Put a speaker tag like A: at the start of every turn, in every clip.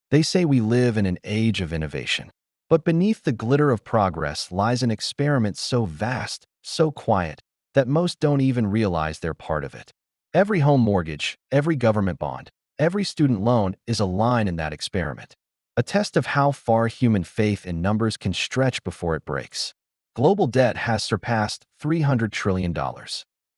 A: They say we live in an age of innovation. But beneath the glitter of progress lies an experiment so vast, so quiet, that most don't even realize they're part of it. Every home mortgage, every government bond, every student loan is a line in that experiment. A test of how far human faith in numbers can stretch before it breaks. Global debt has surpassed $300 trillion.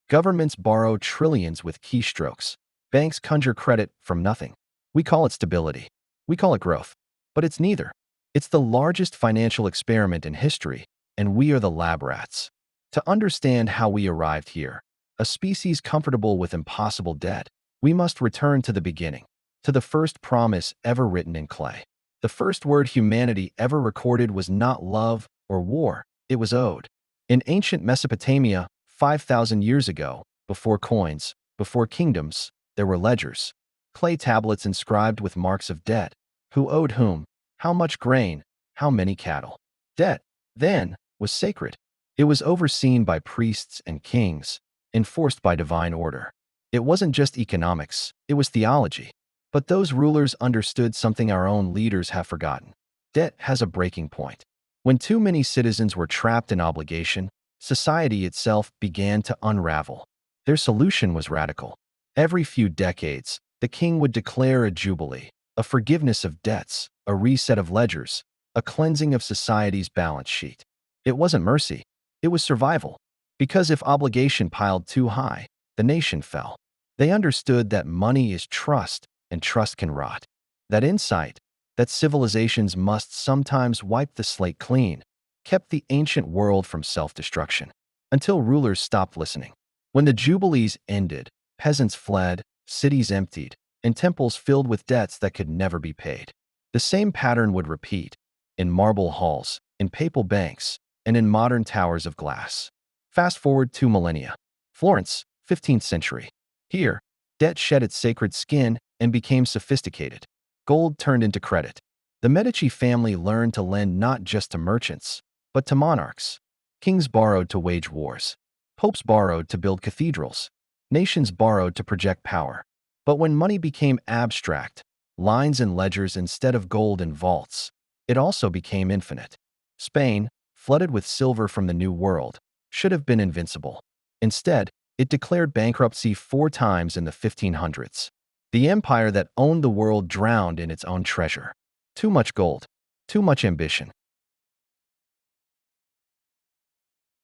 A: Governments borrow trillions with keystrokes. Banks conjure credit from nothing. We call it stability. We call it growth. But it's neither. It's the largest financial experiment in history, and we are the lab rats. To understand how we arrived here, a species comfortable with impossible debt, we must return to the beginning, to the first promise ever written in clay. The first word humanity ever recorded was not love or war, it was ode. In ancient Mesopotamia, 5,000 years ago, before coins, before kingdoms, there were ledgers, clay tablets inscribed with marks of debt. Who owed whom? How much grain? How many cattle? Debt, then, was sacred. It was overseen by priests and kings, enforced by divine order. It wasn't just economics, it was theology. But those rulers understood something our own leaders have forgotten. Debt has a breaking point. When too many citizens were trapped in obligation, society itself began to unravel. Their solution was radical. Every few decades, the king would declare a jubilee, a forgiveness of debts, a reset of ledgers, a cleansing of society's balance sheet. It wasn't mercy, it was survival. Because if obligation piled too high, the nation fell. They understood that money is trust, and trust can rot. That insight, that civilizations must sometimes wipe the slate clean, kept the ancient world from self-destruction, until rulers stopped listening. When the jubilees ended, peasants fled, cities emptied, and temples filled with debts that could never be paid. The same pattern would repeat, in marble halls, in papal banks, and in modern towers of glass. Fast forward 2 millennia. Florence, 15th century. Here, debt shed its sacred skin and became sophisticated. Gold turned into credit. The Medici family learned to lend not just to merchants, but to monarchs. Kings borrowed to wage wars. Popes borrowed to build cathedrals. Nations borrowed to project power. But when money became abstract, lines and ledgers instead of gold and vaults, it also became infinite. Spain, flooded with silver from the New World, should have been invincible. Instead, it declared bankruptcy 4 times in the 1500s. The empire that owned the world drowned in its own treasure. Too much gold, too much ambition.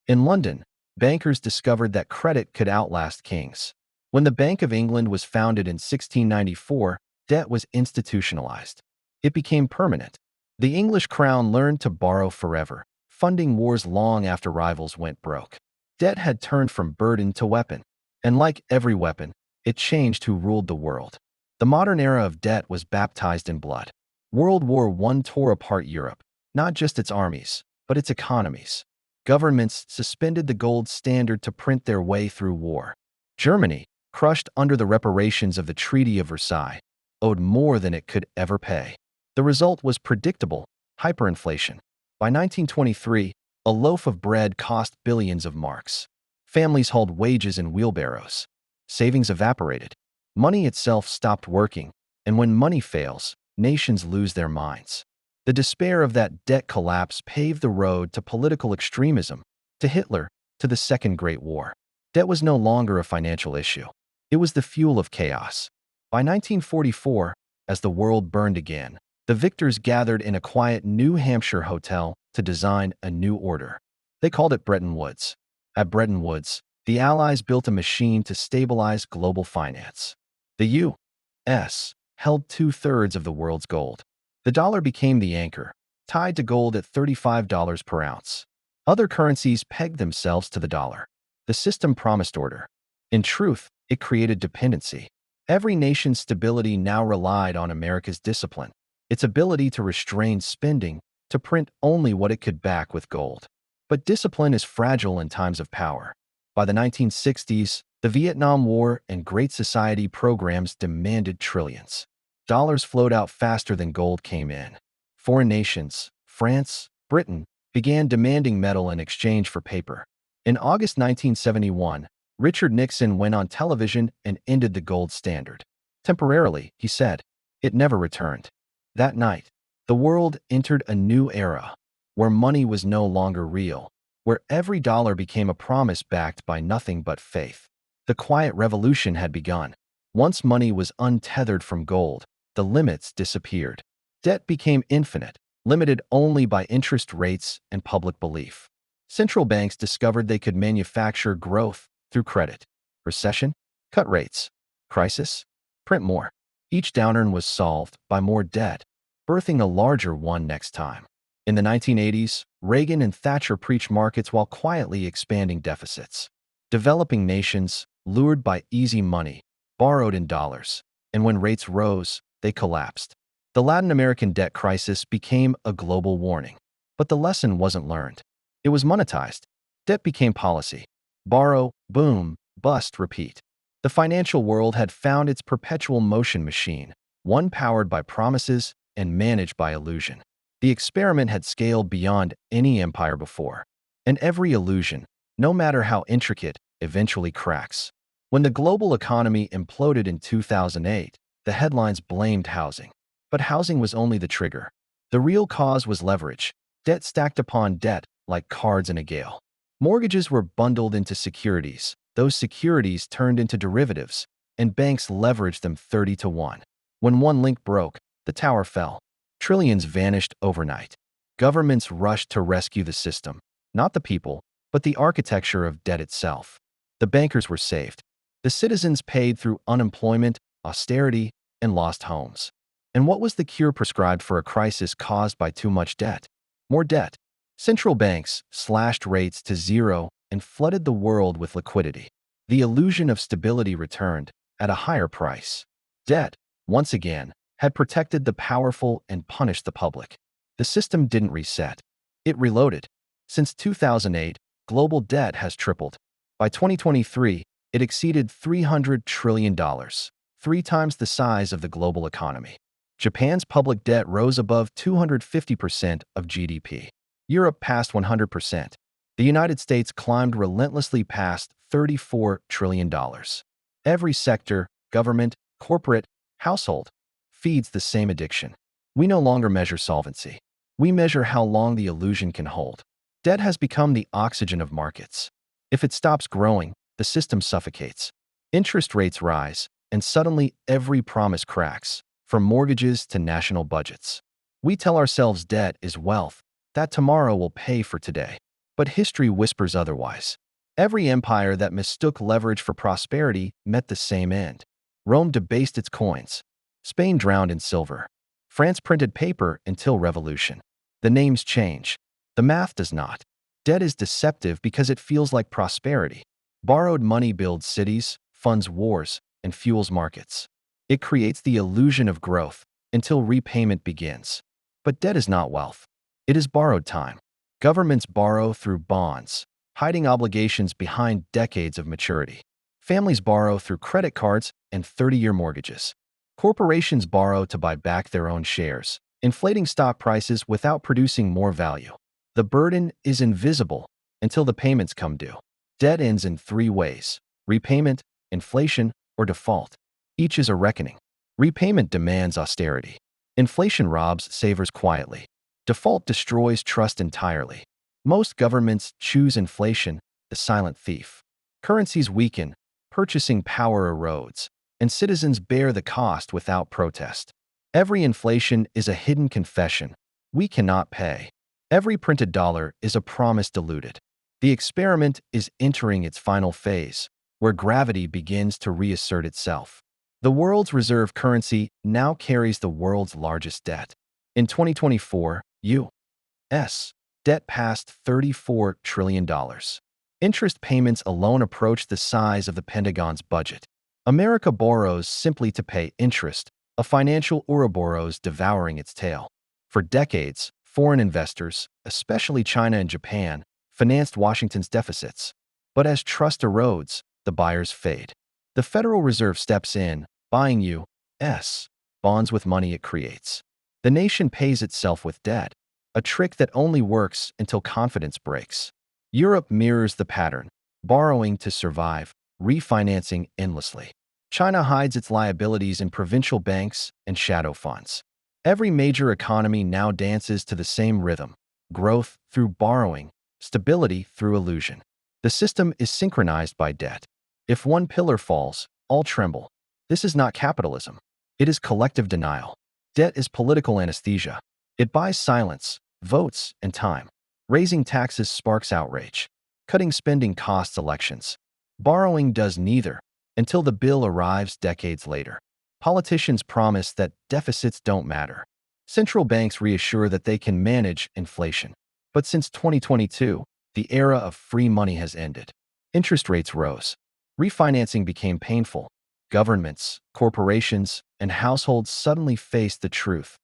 A: In London, bankers discovered that credit could outlast kings. When the Bank of England was founded in 1694, debt was institutionalized. It became permanent. The English crown learned to borrow forever, funding wars long after rivals went broke. Debt had turned from burden to weapon, and like every weapon, it changed who ruled the world. The modern era of debt was baptized in blood. World War I tore apart Europe, not just its armies, but its economies. Governments suspended the gold standard to print their way through war. Germany, crushed under the reparations of the Treaty of Versailles, owed more than it could ever pay. The result was predictable: hyperinflation. By 1923, a loaf of bread cost billions of marks. Families hauled wages in wheelbarrows. Savings evaporated. Money itself stopped working, and when money fails, nations lose their minds. The despair of that debt collapse paved the road to political extremism, to Hitler, to the Second Great War. Debt was no longer a financial issue. It was the fuel of chaos. By 1944, as the world burned again, the victors gathered in a quiet New Hampshire hotel to design a new order. They called it Bretton Woods. At Bretton Woods, the Allies built a machine to stabilize global finance. The U.S. held 2/3 of the world's gold. The dollar became the anchor, tied to gold at $35 per ounce. Other currencies pegged themselves to the dollar. The system promised order. In truth, it created dependency. Every nation's stability now relied on America's discipline, its ability to restrain spending, to print only what it could back with gold. But discipline is fragile in times of power. By the 1960s, the Vietnam War and Great Society programs demanded trillions. Dollars flowed out faster than gold came in. Foreign nations, France, Britain, began demanding metal in exchange for paper. In August 1971, Richard Nixon went on television and ended the gold standard. Temporarily, he said. It never returned. That night, the world entered a new era where money was no longer real, where every dollar became a promise backed by nothing but faith. The quiet revolution had begun. Once money was untethered from gold, the limits disappeared. Debt became infinite, limited only by interest rates and public belief. Central banks discovered they could manufacture growth through credit. Recession? Cut rates. Crisis? Print more. Each downturn was solved by more debt, birthing a larger one next time. In the 1980s, Reagan and Thatcher preached markets while quietly expanding deficits. Developing nations, lured by easy money, borrowed in dollars, and when rates rose, they collapsed. The Latin American debt crisis became a global warning. But the lesson wasn't learned. It was monetized. Debt became policy. Borrow, boom, bust, repeat. The financial world had found its perpetual motion machine, one powered by promises and managed by illusion. The experiment had scaled beyond any empire before. And every illusion, no matter how intricate, eventually cracks. When the global economy imploded in 2008, the headlines blamed housing. But housing was only the trigger. The real cause was leverage, debt stacked upon debt like cards in a gale. Mortgages were bundled into securities. Those securities turned into derivatives, and banks leveraged them 30 to 1. When one link broke, the tower fell. Trillions vanished overnight. Governments rushed to rescue the system, not the people, but the architecture of debt itself. The bankers were saved. The citizens paid through unemployment, austerity, and lost homes. And what was the cure prescribed for a crisis caused by too much debt? More debt. Central banks slashed rates to zero and flooded the world with liquidity. The illusion of stability returned at a higher price. Debt, once again, had protected the powerful and punished the public. The system didn't reset. It reloaded. Since 2008, global debt has tripled. By 2023, it exceeded $300 trillion, 3 times the size of the global economy. Japan's public debt rose above 250% of GDP. Europe passed 100%. The United States climbed relentlessly past $34 trillion. Every sector, government, corporate, household, feeds the same addiction. We no longer measure solvency. We measure how long the illusion can hold. Debt has become the oxygen of markets. If it stops growing, the system suffocates. Interest rates rise, and suddenly every promise cracks, from mortgages to national budgets. We tell ourselves debt is wealth, that tomorrow will pay for today. But history whispers otherwise. Every empire that mistook leverage for prosperity met the same end. Rome debased its coins. Spain drowned in silver. France printed paper until revolution. The names change. The math does not. Debt is deceptive because it feels like prosperity. Borrowed money builds cities, funds wars, and fuels markets. It creates the illusion of growth until repayment begins. But debt is not wealth. It is borrowed time. Governments borrow through bonds, hiding obligations behind decades of maturity. Families borrow through credit cards and 30-year mortgages. Corporations borrow to buy back their own shares, inflating stock prices without producing more value. The burden is invisible until the payments come due. Debt ends in 3 ways: repayment, inflation, or default. Each is a reckoning. Repayment demands austerity. Inflation robs savers quietly. Default destroys trust entirely. Most governments choose inflation, the silent thief. Currencies weaken, purchasing power erodes, and citizens bear the cost without protest. Every inflation is a hidden confession. We cannot pay. Every printed dollar is a promise diluted. The experiment is entering its final phase, where gravity begins to reassert itself. The world's reserve currency now carries the world's largest debt. In 2024, U.S. debt passed $34 trillion. Interest payments alone approach the size of the Pentagon's budget. America borrows simply to pay interest, a financial Ouroboros devouring its tail. For decades, foreign investors, especially China and Japan, financed Washington's deficits. But as trust erodes, the buyers fade. The Federal Reserve steps in, buying U.S. bonds with money it creates. The nation pays itself with debt, a trick that only works until confidence breaks. Europe mirrors the pattern, borrowing to survive, refinancing endlessly. China hides its liabilities in provincial banks and shadow funds. Every major economy now dances to the same rhythm: growth through borrowing, stability through illusion. The system is synchronized by debt. If one pillar falls, all tremble. This is not capitalism. It is collective denial. Debt is political anesthesia. It buys silence, votes, and time. Raising taxes sparks outrage. Cutting spending costs elections. Borrowing does neither, until the bill arrives decades later. Politicians promise that deficits don't matter. Central banks reassure that they can manage inflation. But since 2022, the era of free money has ended. Interest rates rose. Refinancing became painful. Governments, corporations, and households suddenly faced the truth.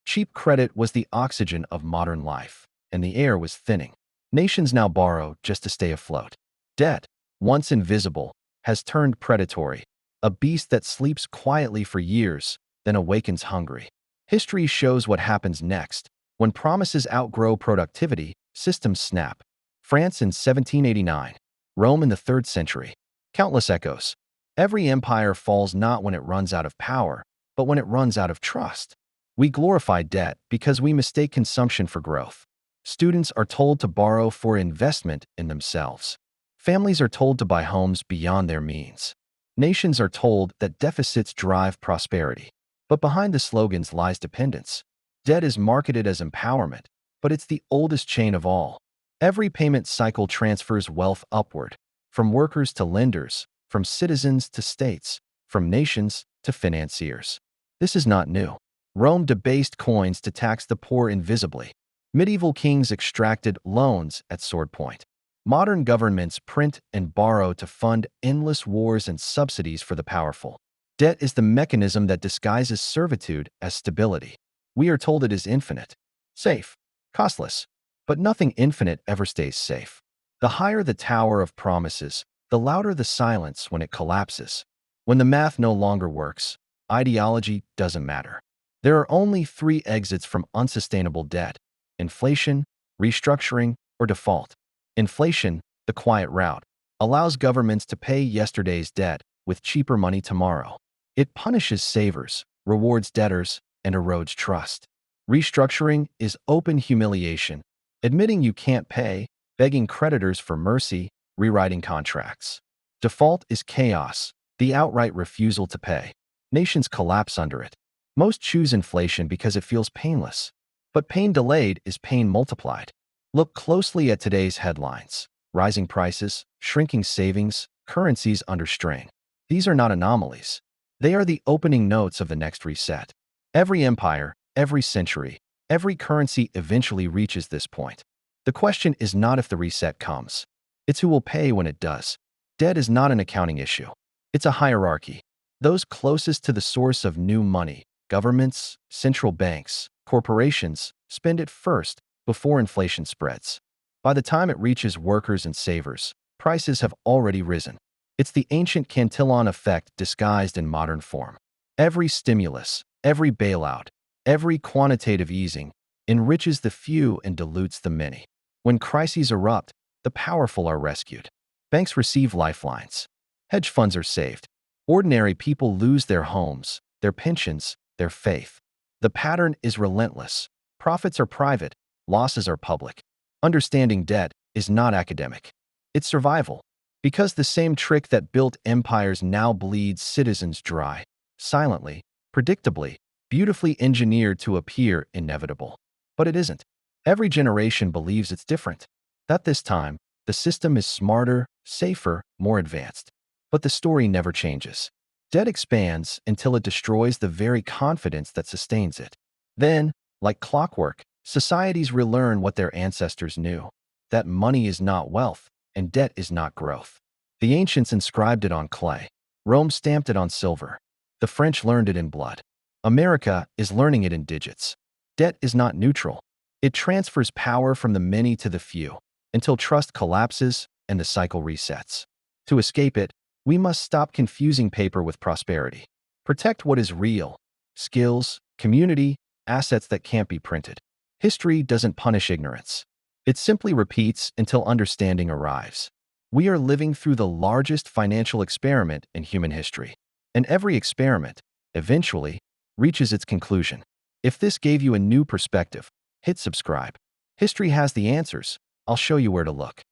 A: Cheap credit was the oxygen of modern life, and the air was thinning. Nations now borrow just to stay afloat. Debt, once invisible, has turned predatory, a beast that sleeps quietly for years, then awakens hungry. History shows what happens next. When promises outgrow productivity, systems snap. France in 1789, Rome in the 3rd century. Countless echoes. Every empire falls not when it runs out of power, but when it runs out of trust. We glorify debt because we mistake consumption for growth. Students are told to borrow for investment in themselves. Families are told to buy homes beyond their means. Nations are told that deficits drive prosperity. But behind the slogans lies dependence. Debt is marketed as empowerment, but it's the oldest chain of all. Every payment cycle transfers wealth upward, from workers to lenders, from citizens to states, from nations to financiers. This is not new. Rome debased coins to tax the poor invisibly. Medieval kings extracted loans at sword point. Modern governments print and borrow to fund endless wars and subsidies for the powerful. Debt is the mechanism that disguises servitude as stability. We are told it is infinite, safe, costless. But nothing infinite ever stays safe. The higher the tower of promises, the louder the silence when it collapses. When the math no longer works, ideology doesn't matter. There are only 3 exits from unsustainable debt: inflation, restructuring, or default. Inflation, the quiet route, allows governments to pay yesterday's debt with cheaper money tomorrow. It punishes savers, rewards debtors, and erodes trust. Restructuring is open humiliation, admitting you can't pay, begging creditors for mercy, rewriting contracts. Default is chaos, the outright refusal to pay. Nations collapse under it. Most choose inflation because it feels painless. But pain delayed is pain multiplied. Look closely at today's headlines: rising prices, shrinking savings, currencies under strain. These are not anomalies. They are the opening notes of the next reset. Every empire, every century, every currency eventually reaches this point. The question is not if the reset comes. It's who will pay when it does. Debt is not an accounting issue. It's a hierarchy. Those closest to the source of new money, governments, central banks, corporations, spend it first before inflation spreads. By the time it reaches workers and savers, prices have already risen. It's the ancient Cantillon effect disguised in modern form. Every stimulus, every bailout, every quantitative easing enriches the few and dilutes the many. When crises erupt, the powerful are rescued. Banks receive lifelines. Hedge funds are saved. Ordinary people lose their homes, their pensions, their faith. The pattern is relentless. Profits are private, losses are public. Understanding debt is not academic. It's survival. Because the same trick that built empires now bleeds citizens dry, silently, predictably, beautifully engineered to appear inevitable. But it isn't. Every generation believes it's different. That this time, the system is smarter, safer, more advanced. But the story never changes. Debt expands until it destroys the very confidence that sustains it. Then, like clockwork, societies relearn what their ancestors knew: that money is not wealth, and debt is not growth. The ancients inscribed it on clay. Rome stamped it on silver. The French learned it in blood. America is learning it in digits. Debt is not neutral. It transfers power from the many to the few, until trust collapses and the cycle resets. To escape it, we must stop confusing paper with prosperity. Protect what is real: skills, community, assets that can't be printed. History doesn't punish ignorance. It simply repeats until understanding arrives. We are living through the largest financial experiment in human history. And every experiment, eventually, reaches its conclusion. If this gave you a new perspective, hit subscribe. History has the answers. I'll show you where to look.